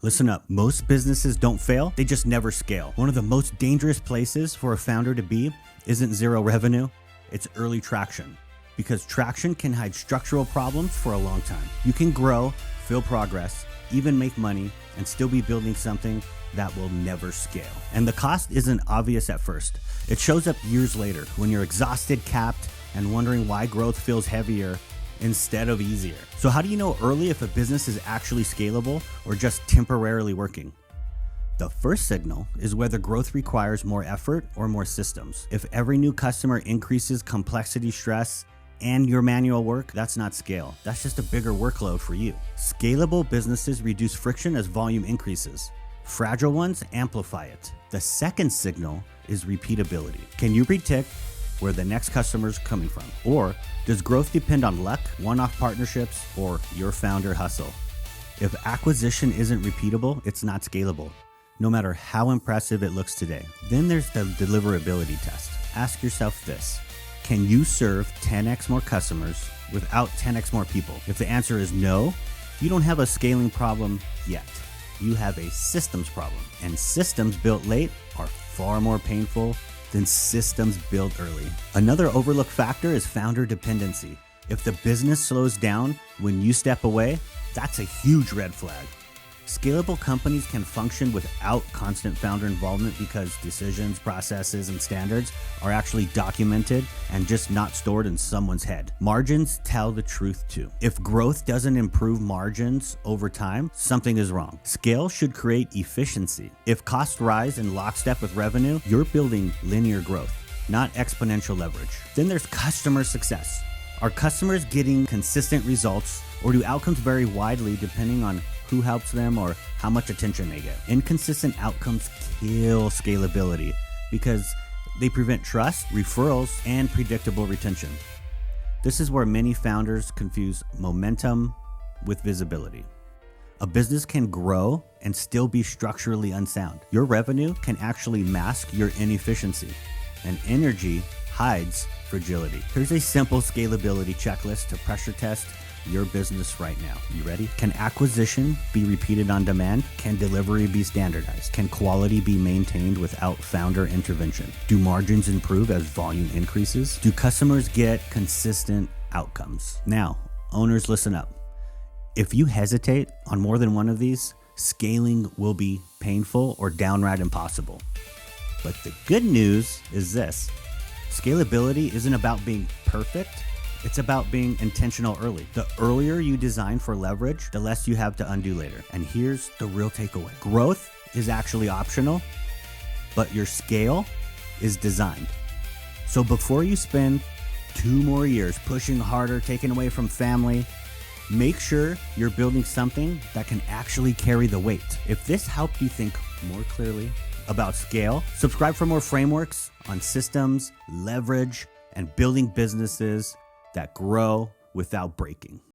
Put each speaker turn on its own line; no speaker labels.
Listen up, most businesses don't fail, they just never scale. One of the most dangerous places for a founder to be isn't zero revenue, it's early traction. Because traction can hide structural problems for a long time. You can grow, feel progress, even make money, and still be building something that will never scale. And the cost isn't obvious at first. It shows up years later when you're exhausted, capped, and wondering why growth feels heavier instead of easier. So how do you know early if a business is actually scalable or just temporarily working? The first signal is whether growth requires more effort or more systems. If every new customer increases complexity, stress, and your manual work, that's not scale. That's just a bigger workload for you. Scalable businesses reduce friction as volume increases. Fragile ones amplify it. The second signal is repeatability. Can you predict where the next customer is coming from? Or does growth depend on luck, one-off partnerships, or your founder hustle? If acquisition isn't repeatable, it's not scalable, no matter how impressive it looks today. Then there's the deliverability test. Ask yourself this: can you serve 10x more customers without 10x more people? If the answer is no, you don't have a scaling problem yet. You have a systems problem, and systems built late are far more painful than systems built early. Another overlooked factor is founder dependency. If the business slows down when you step away, that's a huge red flag. Scalable companies can function without constant founder involvement because decisions, processes, and standards are actually documented and just not stored in someone's head. Margins tell the truth too. If growth doesn't improve margins over time, something is wrong. Scale should create efficiency. If costs rise in lockstep with revenue, you're building linear growth, not exponential leverage. Then there's customer success. Are customers getting consistent results, or do outcomes vary widely depending on who helps them or how much attention they get? Inconsistent outcomes kill scalability because they prevent trust, referrals, and predictable retention. This is where many founders confuse momentum with visibility. A business can grow and still be structurally unsound. Your revenue can actually mask your inefficiency, and energy hides fragility. Here's a simple scalability checklist to pressure test your business right now. You ready? Can acquisition be repeated on demand? Can delivery be standardized? Can quality be maintained without founder intervention? Do margins improve as volume increases? Do customers get consistent outcomes? Now, owners, listen up. If you hesitate on more than one of these, scaling will be painful or downright impossible. But the good news is this: scalability isn't about being perfect. It's about being intentional early. The earlier you design for leverage, the less you have to undo later. And here's the real takeaway: growth is actually optional, but your scale is designed. So before you spend 2 more years pushing harder, taking away from family, make sure you're building something that can actually carry the weight. If this helped you think more clearly about scale, subscribe for more frameworks on systems, leverage, and building businesses that grow without breaking.